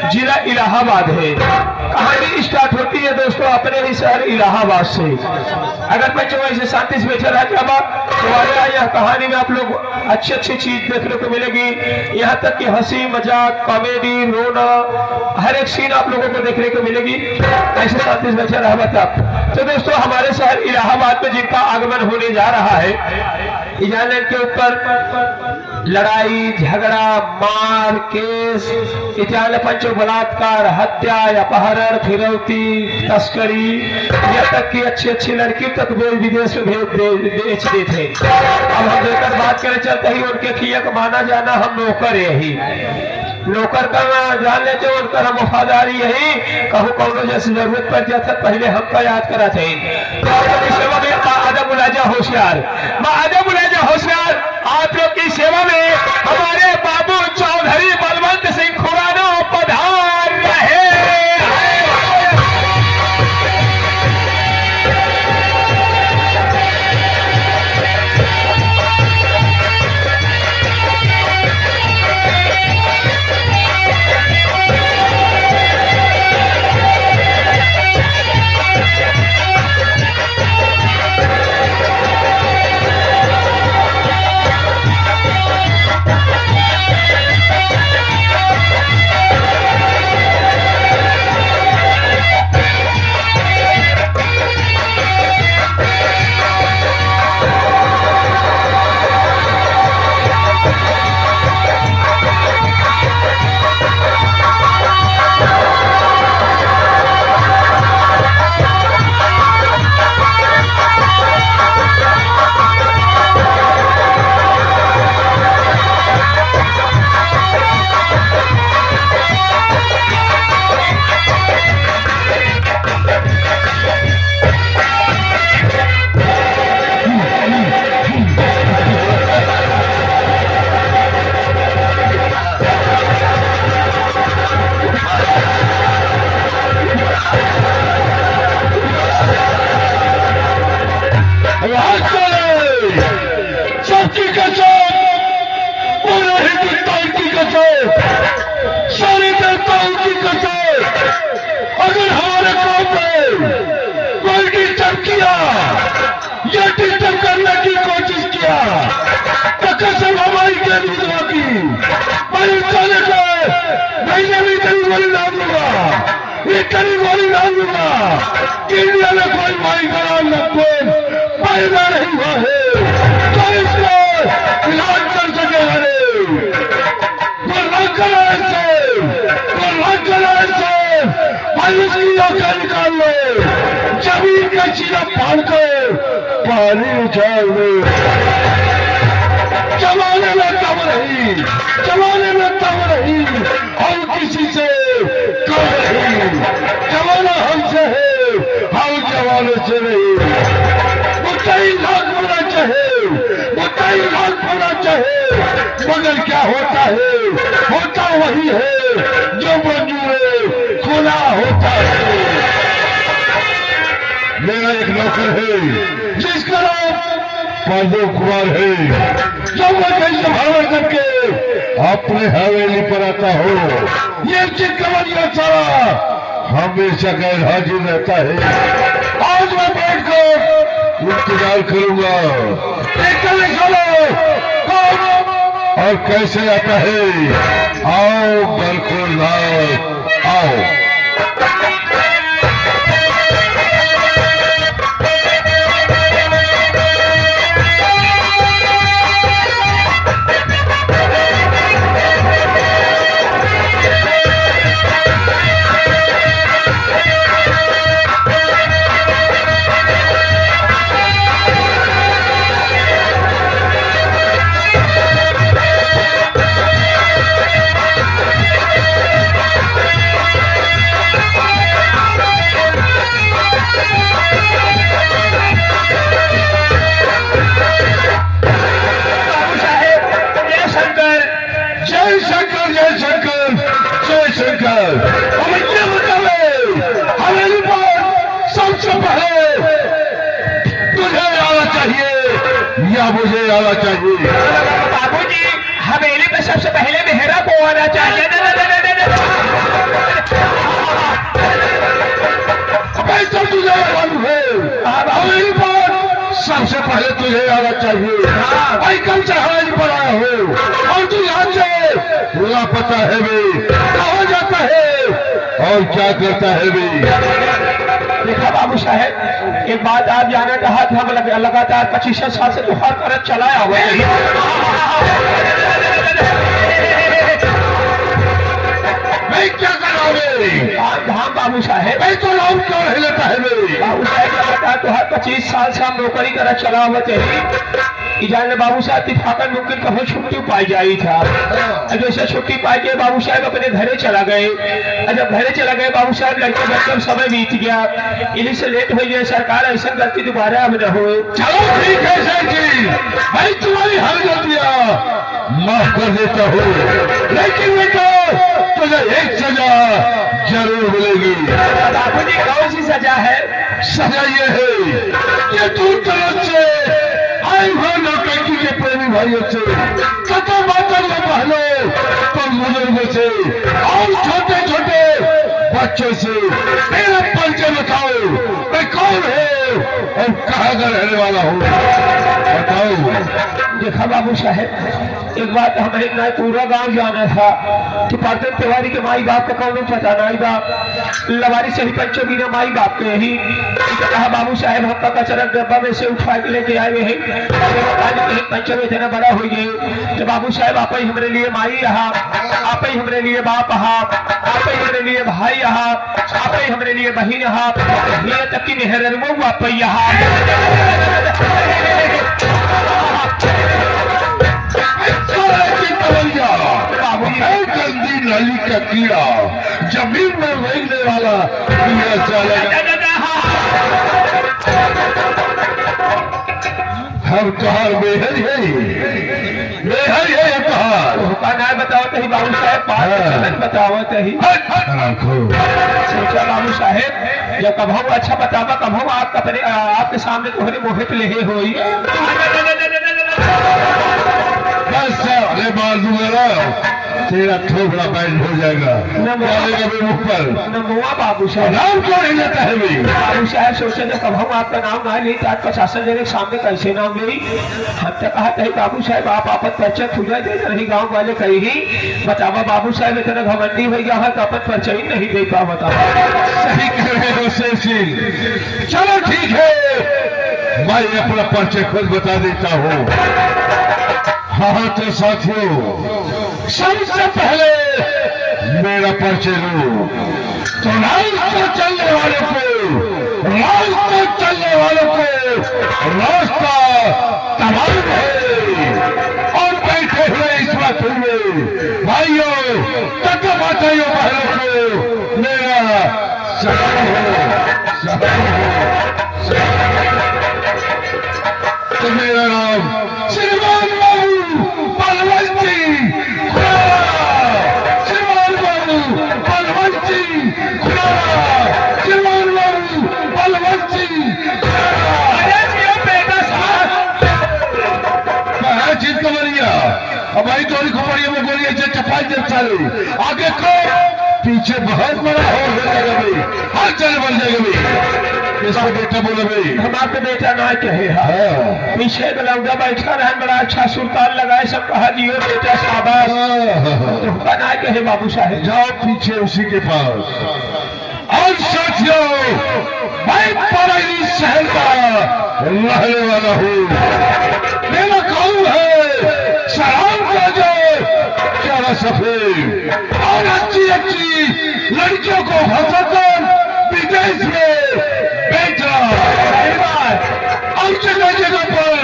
जिला इलाहाबाद है। कहानी स्टार्ट होती है दोस्तों अपने ही शहर इलाहाबाद से। अगर बच्चों ऐसे शांति से बैठे रहे तो यह कहानी में आप लोग अच्छी अच्छी चीज देखने को मिलेगी। यहाँ तक कि हंसी मजाक कॉमेडी रोना हर एक सीन आप लोगों को देखने को मिलेगी। ऐसे शांति से बैठे रहा तो दोस्तों हमारे शहर इलाहाबाद में जिनका आगमन होने जा रहा है, इजाजत के ऊपर लड़ाई झगड़ा मार केस इत्यादि पंचो बलात्कार हत्या अपहरण फिरौती तस्करी यहाँ तक कि अच्छी अच्छी लड़की तक विदेश में बेच देते। अब हम लेकर बात करें चलते ही उनके किया का माना जाना हम नौकर यही नौकर का जान लेते उनका हम वफादारी यही कहूँ कौनो जैसी जरूरत पड़ जाता पहले हमका याद करा चाहिए। तो आदम मुलाजा होशियार होशियार आप लोग की सेवा में हमारे बाबू चौधरी बलवंत सिंह खुराना पधार रहे। अगर हमारे गांव में कोई डिस्टर्ब किया या डिस्टर्ब करने की कोशिश किया तो कसम हमारी कैदी होगी। मैं इंसाने को महीने में इतनी गोली डाल दूंगा इतनी गोली डाल दूंगा इंडिया में कोई माई गराम न कोई पैदा नहीं हुआ है तो इसको इलाज कर सके। निकाल लो जमीन का चीरा फाड़ कर पानी उछाल दो। जमाने में कम रही हम किसी से कम नहीं। जमाना हमसे है हम जमाने से नहीं। मुद्दाई लाख होना चाहे मगर क्या होता है होता वही है जो मंजूर खुला होता है। मेरा एक नौकर है जिसका नाम पांडव कुमार है जो मैं कहीं संभावना करके अपने हवेली पर आता हो ये चिकवरिया सारा हमेशा गैर हाजिर रहता है। आज मैं बैठकर इंतजार करूंगा और कैसे आता है। आओ बिल्कुल आओ। सबसे पहले तुझे आना चाहिए या मुझे आना चाहिए? बाबूजी हवेली में सबसे पहले मेहरा को आना चाहिए। चाहिए। भाई कल जहाज पड़ा हो और तू यहाँ से लापता है वे, कहाँ जाता है और क्या करता है वे? देखा बाबू साहेब, एक बात आप जाना कहा कि हम लगातार 25 साल से तुहार करत चलाया हुआ मैं क्या करावे? धाम बाबू साहेब, मैं तो नाम क्यों नहीं लेता है वे? बाबू साहेब लगातार तुहार 25 साल से हम नौकरी करत चला हुआ चाहिए। जाने बाबू साहब इत्फाकन मुमकिन कभी छुट्टी पाई जाई था। जैसे छुट्टी पाई के बाबू साहब अपने घरे चला गए। जब घरे चला गए बाबू साहब लड़के बच्चे समय बीत गया, इन्हीं से लेट हो गए। सरकार ऐसा गलती दोबारा अब न हो। चलो ठीक है सर जी, मैं तुम्हारी हर गलतियां माफ कर देता हूँ, लेकिन बेटा तुझे एक सजा जरूर मिलेगी। बाबू जी कौन सी सजा है? सजा ये है कि तू तरफ से आए हुए नौटंकी के प्रेमी भाइयों से, कतो माता के बहनों तो बुजुर्गों से और छोटे छोटे बच्चों से मेरा परिचय बताओ, मैं कौन हूँ और कहाँ का रहने वाला हूँ, बताओ। देखा बाबू साहेब, एक बात हमें ना पूरा गांव जाना था कि पार्टन तिवारी के माई बाप का कौन पता नहीं बाप लवारी से ही पंचो बिना माई बाप के ही कहा बाबू साहेब हम कचरा डब्बा में से उठा के लेके आए हैं। पंचो में इतना बड़ा हो गए तो बाबू साहेब आप ही हमारे लिए माई रहा, आप ही हमारे लिए बाप रहा, आप ही हमारे लिए भाई रहा, आप ही हमारे लिए बहन रहा, ये तक की मेहर वो आप ही गंदी नाली का कीड़ा जमीन में रेंगने वाला हम कहा बेहद है कहा ना बताओ तो ही बाबू साहेब बताओ तो ही सोचा बाबू साहेब जब कभू अच्छा बतावा कभू आप अपने आपके सामने तुम्हारे मोहित ले हो बस अरे बाजू तेरा थोड़ा बैंड हो जाएगा मुख पर। बाबू साहब नाम क्यों नहीं लेता है भाई? बाबू साहब सोचे जब कब हम आपका नाम ना ली आज प्रशासन देने के सामने कैसे नाम ले? हम तो कहा कहीं बाबू साहब आप आपत परिचय खुला दे रही गाँव वाले कहीं ही बतावा बाबू साहब इतना घमंडी हो गया है आपत परिचय नहीं दे पा बताओ। सही कह रहे हो शेर सिंह, चलो ठीक है मैं अपना परिचय खुद बता देता हूँ। हाँ तो साथियों सबसे पहले मेरा परिचय लो तो रास्ते चलने वालों को रास्ता तमाम है और बैठे हुए इस बात हुए भाइयों तथा माताओं बहनों को मेरा सलाम हो। तो मेरा नाम श्रीमान बाबू बलवंती श्रीमान बाबू बलवंती श्रीमान बाबू बलवंती चिंतवरिया हमारी थोड़ी खुमरिया में गोलियां से चपाई जब चालू आगे को पीछे बहुत बड़ा हॉल हो जाएगा भाई, हर चल बन जाएगा भाई। इसका बेटा बोले भाई हमारे बेटा ना कहे हाँ। पीछे लौंडा बैठा रहे बड़ा अच्छा सुल्तान लगाए सब कहा जियो बेटा शाबाश ना कहे बाबू साहेब जाओ पीछे उसी के पास। और साथियों मैं पराई शहर का रहने वाला हूँ, मेरा गाँव है सलाम का जो चारा सफेद और अच्छी अच्छी लड़कियों को फंसाकर विदेश में बेचना और जगह जगह पर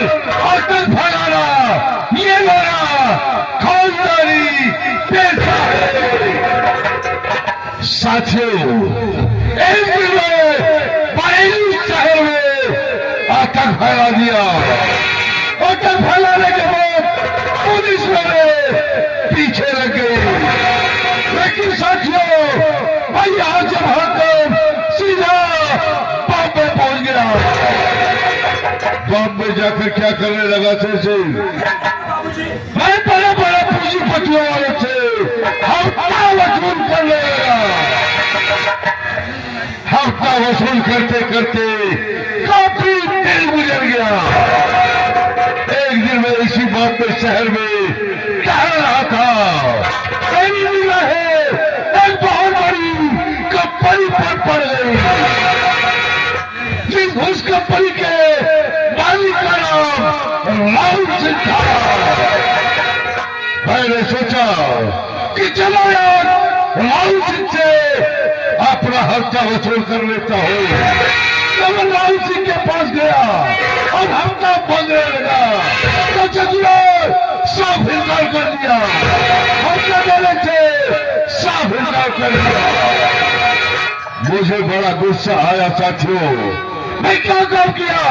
आतंक फैलाना ये मेरा खानदानी पेशा है। साथियों एक दिन में बरेली शहर में आतंक फैला दिया, आतंक फैलाने के बाद पुलिस वाले पीछे लग गए, लेकिन साथियों मैं यहाँ से भागकर सीधा बॉम्बे पहुंच गया। बॉम्बे जाकर क्या करने लगा से मैं बड़े बड़े पूंजीपतियों वाले से हफ्ता वसूल करने लगा। हफ्ता वसूल करते करते काफी देर गुजर गया। बॉम्बे शहर में टहल रहा था, मेरी निगाहें एक बहुत बड़ी कंपनी पर पड़ गई, जिस उस कंपनी के मालिक का नाम राहुल सिंह था। मैंने सोचा कि चलो यार राहुल सिंह से अपना हफ्ता वसूल कर लेता हूँ। जब राहुल सिंह के पास गया और हफ्ता मांगने लगा तो चतुर साफ इनकार कर दिया, हफ्ता देने से साफ इनकार कर दिया। मुझे बड़ा गुस्सा आया साथियों, मैं क्या काम किया,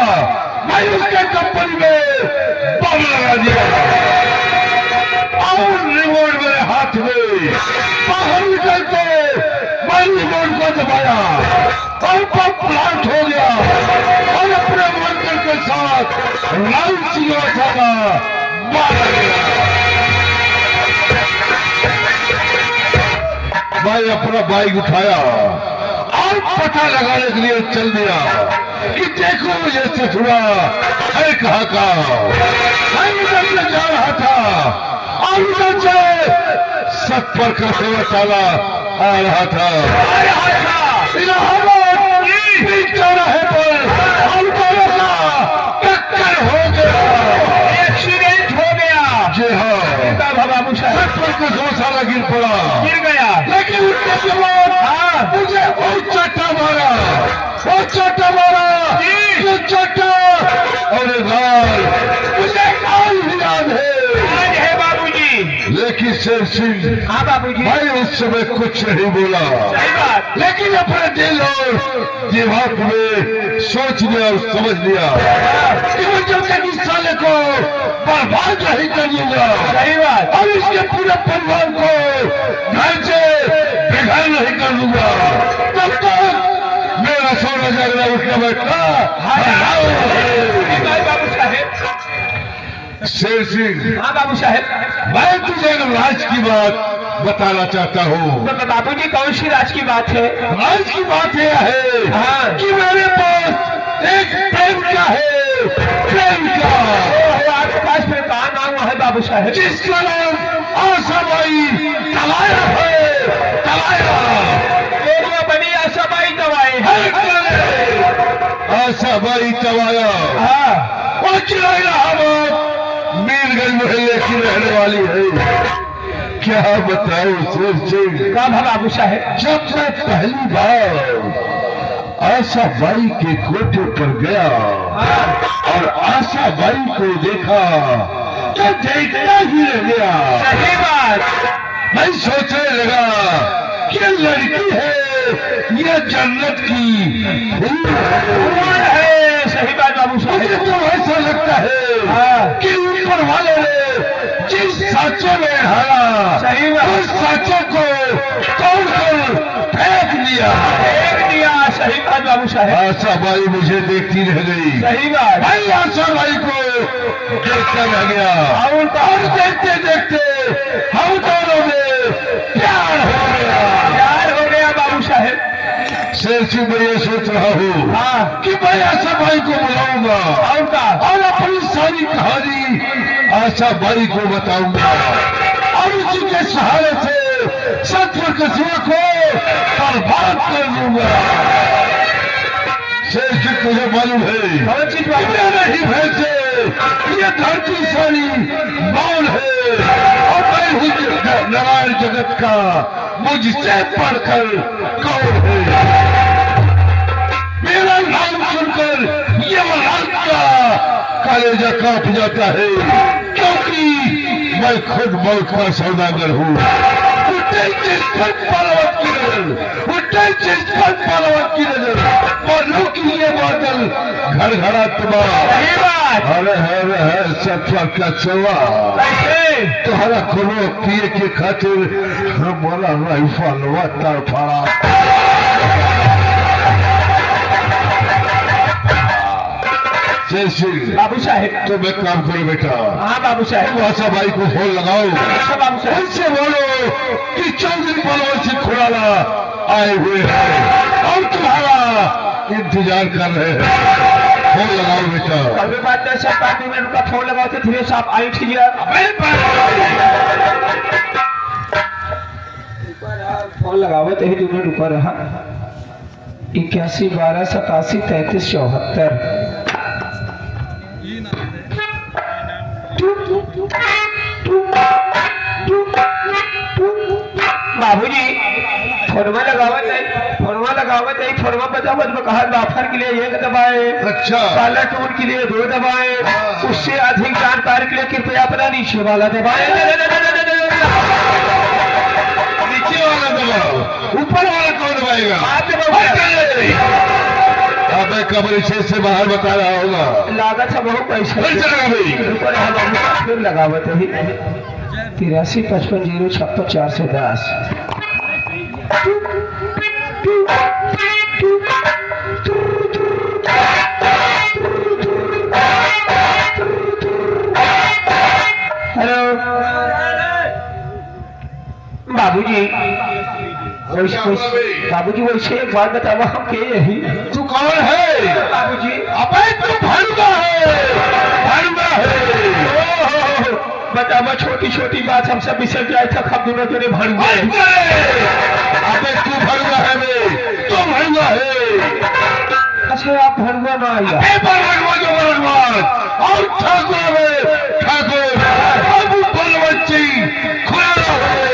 मैं उसके कंपनी में बम लगा दिया और रिमोट मेरे हाथ में बाहर निकलते मैं रिमोट को दबाया और बम प्लांट हो गया और अपने वर्कर के साथ राहुल सिंह का मारा गया। मैं अपना बाइक उठाया और पता लगाने के लिए चल दिया कि देखो मुझे ससुरा है कहाँ का। मैं उधर से जा रहा था और उधर से सत्पर का सेवा चाला आ रहा था। है पर हम दोनों का टक्कर हो गया, एक्सीडेंट हो गया। जी हाँ, बाबू साहब सत्पर का गौशाला गिर पड़ा, गिर गया, लेकिन उसके के बाद मुझे और चट्टा मारा, और चट्टा मारा, ये चट्टा और गाल मुझे काल भी याद है बाबूजी। लेकिन शेर सिंह हाँ बाबूजी, भाई उस समय कुछ नहीं बोला, सही बात, लेकिन अपने दिल और दिमाग में सोच लिया और समझ लिया कि मैं जब तक इस साले को बर्बाद नहीं कर दूंगा, सही बात, और इसके पूरे परिवार को घर से बेघर नहीं कर दूंगा, तब तक मेरा सोना जागना उठना बैठना बाबू साहेब। शेर सिंह, हाँ बाबू साहेब, मैं तुझे राज की बात बताना चाहता हूँ। तो बाबूजी कौन सी राज की बात है? राज की बात यह है हाँ। कि मेरे पास एक प्रेमिका है, प्रेमिका। आपके पास फिर कहाँ नाम है बाबू साहेब? जिसका नाम आशाबाई तलाया है, तलाया बनी आशाबाई दवाई है। आशाबाई तलाया हाँ, वो इलाहाबाद मीरगंज मोहल्ले की रहने वाली है। क्या बताऊं शेर सिंह, कब है बाबू साहेब? जब मैं पहली बार आशाबाई के कोठे पर गया और आशाबाई को देखा तो देखना ही रह गया। सही बात, मैं सोचने लगा कि ये लड़की है, ये जन्नत की फूल है। सही बात बाबू मुझे साहेब, तो ऐसा लगता है हाँ। कि ऊपर वाले ने जिस साँचे में ढाला, सही बात, उस साँचे को तोड़कर फेंक दिया। फेंक दिया। सही बात बाबू साहेब, आशाबाई मुझे देखती रह गई, सही बात, मैं आशाबाई को देखता रह गया और देखते देखते हम दोनों में प्यार हो गया। प्यार हो गया बाबू साहेब। शेर सिंह मैं ये सोच रहा हूँ हाँ, कि मैं आशाबाई को बुलाऊंगा और का और अपनी सारी कहानी आशाबाई को बताऊंगा और उसी के सहारे से सत्य कसिया को बर्बाद कर दूंगा। शेर सिंह तुझे मालूम है कौन चीज बाबू? नहीं भैंसे, ये धरती सारी मौन है और मैं हूँ नारायण जगत का, मुझसे पढ़कर कौन है। मेरा नाम सुनकर ये का कलेजा कांप जाता है, क्योंकि मैं खुद मौत का सौदागर हूँ। उठे जिस पर पर्वत की नजर, उठे जिस पर पर्वत की नजर, और की ये बादल घर घड़ा तबाह। सही बात, अरे सफर का चवा कैसे? तोहरा कोनो पिए के खातिर हमारा राइफल तड़फड़ा। बाबू साहेब, तो मैं काम करो बेटा, हाँ बाबू साहेब, आशाबाई को फोन लगाओ, अच्छा बाबू साहेब, उनसे बोलो कि चौधरी बलवंत सिंह खुराना आए हुए हैं और तुम्हारा इंतजार कर रहे हैं। फोन लगाओ बेटा। अभी बात 10 मिनट का फोन लगाओ तो फिर साहब आई ठीक है फोन लगाओ तो ही 2 मिनट ऊपर रहा 81 12 87 33 74 बाबूजी फोनमा लगावत है फोनमा बतावत में कहा ऑफर के लिए 1 दबाए अच्छा। काला टूर के लिए 2 दबाए उससे अधिक जानकारी के लिए कृपया अपना नीचे वाला दबाए नीचे वाला दबाओ, ऊपर वाला कौन दबाएगा? अबे कमरे से बाहर बता रहा होगा। लागत है बहुत पैसा फिर लगावत है 83 55 056 410 हेलो बाबूजी बाबूजी वैसे एक बात बतावा हम के यही तू कौन है? बाबूजी अबे तू भड़ुआ है, भड़ुआ है। बतावा छोटी छोटी बात हम सब बिसर जाए था खब दोनों तेरे भड़ुआ अबे तू भड़ुआ है बे, तू भड़ुआ है। अच्छा आप भड़ुआ ना आइया और ठाकुर है, ठाकुर बाबू बलवंती खुला है।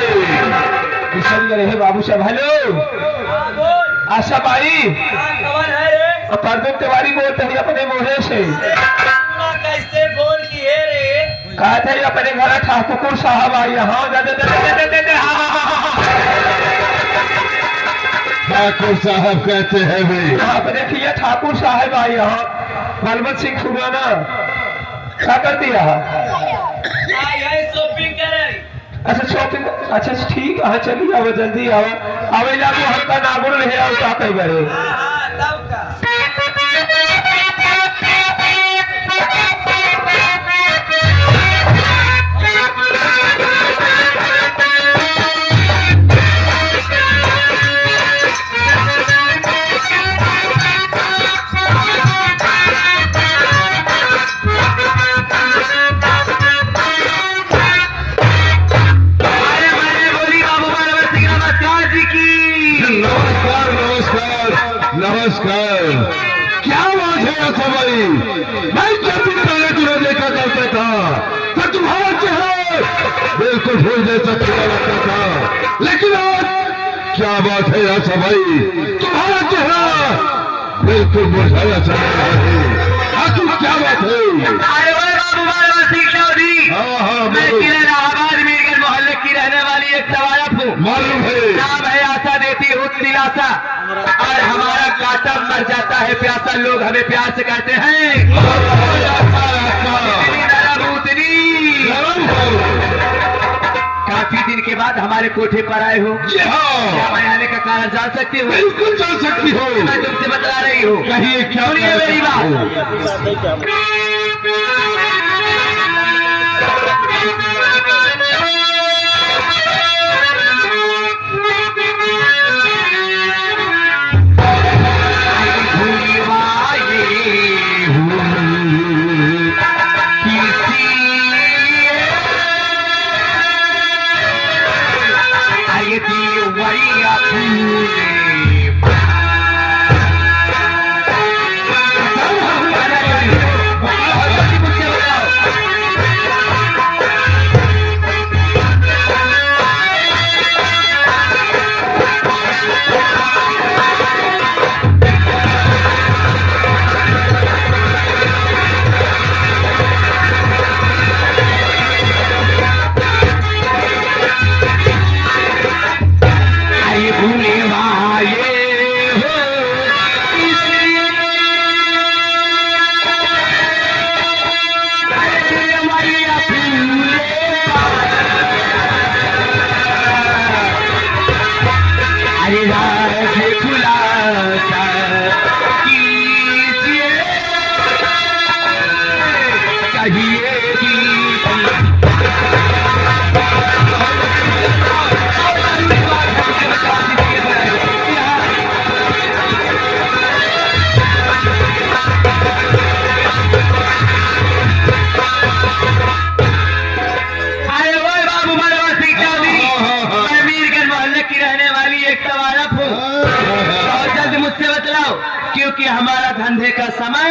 बिसर रहे बाबू साहब हेलो आशा भाई परदीप तिवारी बोलते हैं अपने मोहे से कैसे बोल किए रे कहा थे अपने घर ठाकुर साहब आई हाँ ठाकुर साहब कहते हैं वे। आप देखिए ठाकुर साहब आई यहाँ बलवंत सिंह खुराना क्या कर दिया शॉपिंग करे अच्छा शॉपिंग अच्छा ठीक है चलिए आओ जल्दी आओ आवे जाओ हमका नागुर रहे आओ क्या कही बड़े तब का नमस्कार। क्या बात है आशा भाई? मैं जब भी पहले तुम्हें देखा करता था तो तुम्हारा चेहरा बिल्कुल फूल जैसा खिला लगता था, लेकिन आज क्या बात है आशा भाई? तुम्हारा चेहरा बिल्कुल मुरझाया चला रहा है। आखिर क्या बात है? हाँ मैं इलाहाबाद मीरगंज मोहल्ले की रहने वाली एक सवायफ हूँ। मालूम है। नाम है आशा देती हूँ दिलासा और हमारा काटा मर जाता है प्यासा लोग हमें प्यास कहते हैं। काफी दिन के बाद हमारे कोठे पर आए हो। क्या मैं आने का कारण जान सकती हूँ? बिल्कुल जान सकती हो। मैं तुमसे बता रही हूँ कहिए क्या मेरी बात। एक तवारफ हूँ और जल्द मुझसे बतलाओ, क्योंकि हमारा धंधे का समय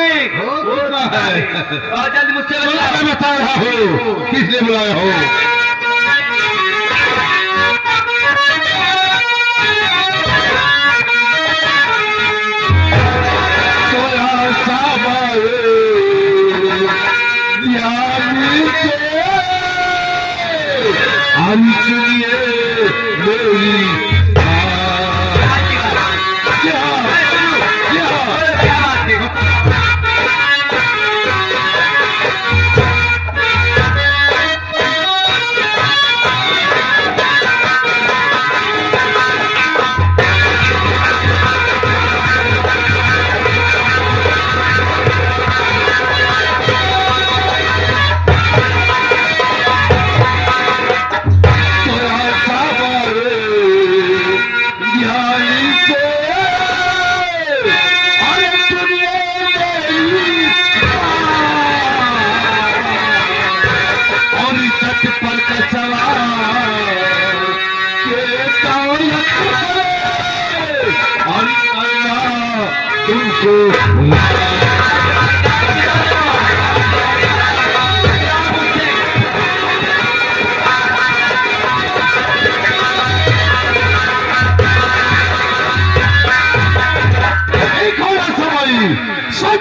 और जल्द मुझसे बतलाओ। मैं बता रहा हूँ किसने बुलाया हो। सुनिए मेरी क्या बात है?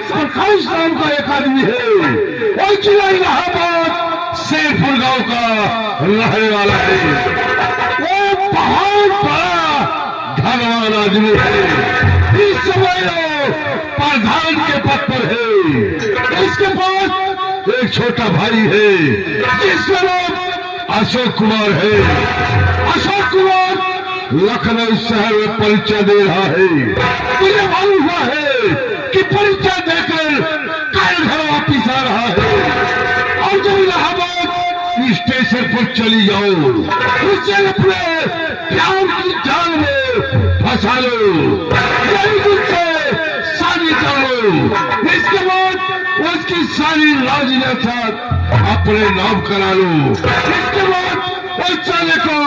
प्रकाश नाम का एक आदमी है, वो जिला इलाहाबाद शेरपुर गांव का रहने वाला है। वो बहुत बड़ा धनवान आदमी है, इस समय प्रधान के पद पर है। इसके पास एक छोटा भाई है जिसका नाम अशोक कुमार है। अशोक कुमार लखनऊ शहर में परीक्षा दे रहा है। मुझे मालूम हुआ है कि परीक्षा देकर कल घर वापिस आ रहा है, और जब इलाहाबाद स्टेशन पर चली जाओ उसे अपने प्यार की जान में फंसा लो, से शादी करो। इसके बाद उसकी सारी राजी के साथ अपने नाम करा लो। इसके बाद उस साले को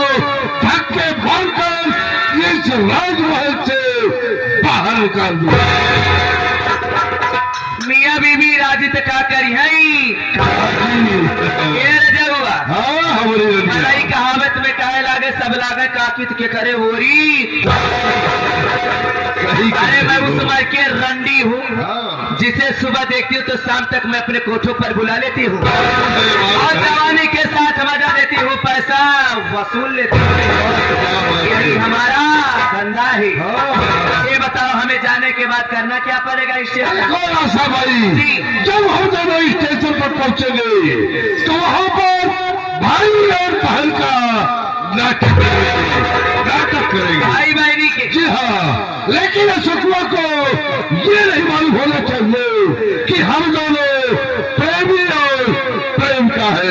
धक्के मारकर इस राजमहल से बाहर निकाल दो। मियाँ बीबी राजी तो का करी है हमारी कहावत में कहे लागे सब लागे काकित के करे होरी। अरे मैं उस समय के रंडी हूँ जिसे सुबह देखती हूँ तो शाम तक मैं अपने कोठों पर बुला लेती हूँ और जवानी के साथ मजा देती हूँ, पैसा वसूल लेती हूँ। यही हमारा धंधा है। ये बताओ हमें जाने के बाद करना क्या पड़ेगा आशा भाई? जब हम दोनों स्टेशन पर पहुंचेंगे तो वहां पर भाई और बहन का नाटक करेंगे। भाई बहनी के? जी हाँ, लेकिन अशोकवा को ये नहीं मालूम होना चाहिए कि हम दोनों प्रेमी और प्रेम का है।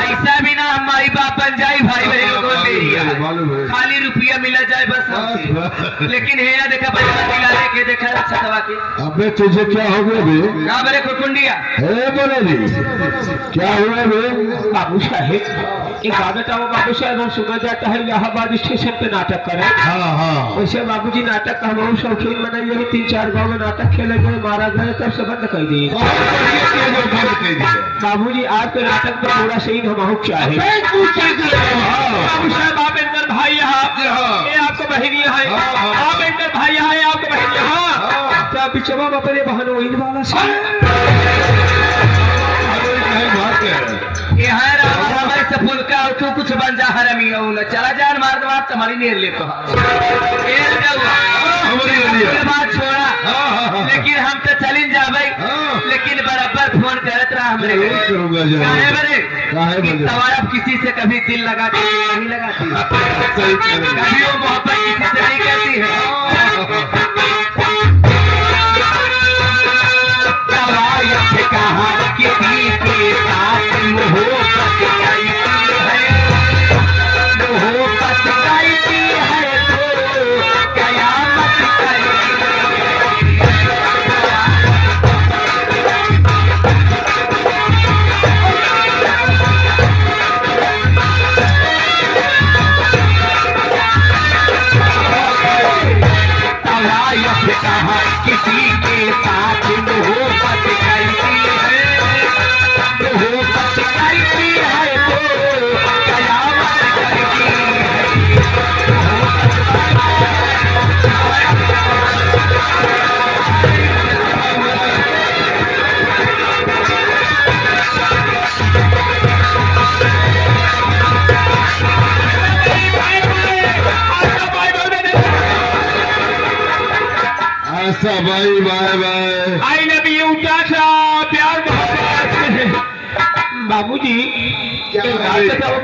ऐसा भी ना हम माई बाप बन जाए, भाई बहनों को दे खाली रुपया मिला जाए बस हमसे। लेकिन है या देखा पैसा दिलाने के देखा छतवा के। अबे तुझे क्या हो गया बे? क्या बड़े कुकुंडिया है बोले नहीं क्या हुआ बे? बाबू साहेब एक आदत आओ बाबू साहेब, हम सुना जाता है इलाहाबाद स्टेशन पे नाटक करें। हाँ हाँ, वैसे बाबूजी नाटक का हम शौकीन बनाइए, 3-4 गाँव में नाटक खेले गए, मारा गए, तब से बंद कर दिए। बाबूजी आपके नाटक में थोड़ा सही हम चाहे। बाबू साहब आप इंदर भाई यहाँ, ये आपको बहनी है, आप इंदर भाई यहाँ, आपको बहन यहाँ, क्या बिचवा अपने बहन वही वाला से फूल का तू कुछ बन जा हरमी चला जान मार दो आप तुम्हारी नहीं ले तो बात छोड़ा। लेकिन हम तो चलिन जा भाई, लेकिन बराबर फोन करत रहा हमरे अब किसी से कभी दिल लगाती नहीं लगाती, कभी वो मोहब्बत किसी से नहीं करती है। कहा किसी के साथ मोहब्बत गाई है, मोहब्बत गाई है तो कयामत गाई। अच्छा भाई bye bye. I love you टाटा प्यार मोहब्बत। बाबूजी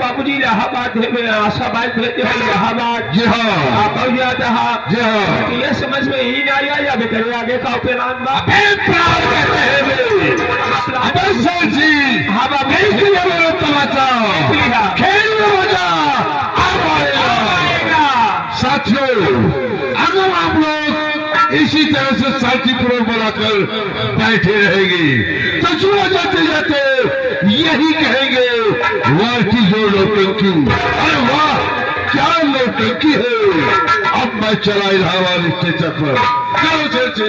बाबूजी इलाहाबाद में आशाबाद भेजे हैं इलाहाबाद। जी हाँ आप और याद रहा जी हाँ। ये समझ में ही नहीं आया या बेटे आगे का उपनाम बा प्यार कहते हैं अबे सर जी। हाँ बाबू देख लिया मेरा तमाचा, खेल में मजा आएगा। साथियों अगर आप लोग इसी तरह से शांतिपूर्वक बनाकर बैठे रहेंगे तो सुना जाते जाते यही कहेंगे वाह की जो नौटंकी। अरे वाह क्या नौटंकी है। अब मैं चला इलाहाबाद स्टेशन पर। चलो चलते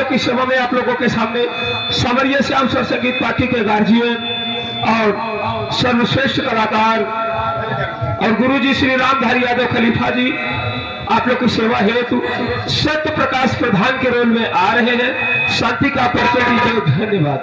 की सेवा में आप लोगों के सामने समरिया श्याम स्वर संगीत पार्टी के गार्जियन और सर्वश्रेष्ठ कलाकार और गुरुजी श्री रामधारी यादव खलीफा जी आप लोग की सेवा हेतु सत्य प्रकाश प्रधान के रोल में आ रहे हैं। शांति का परिचय दीजिए। धन्यवाद।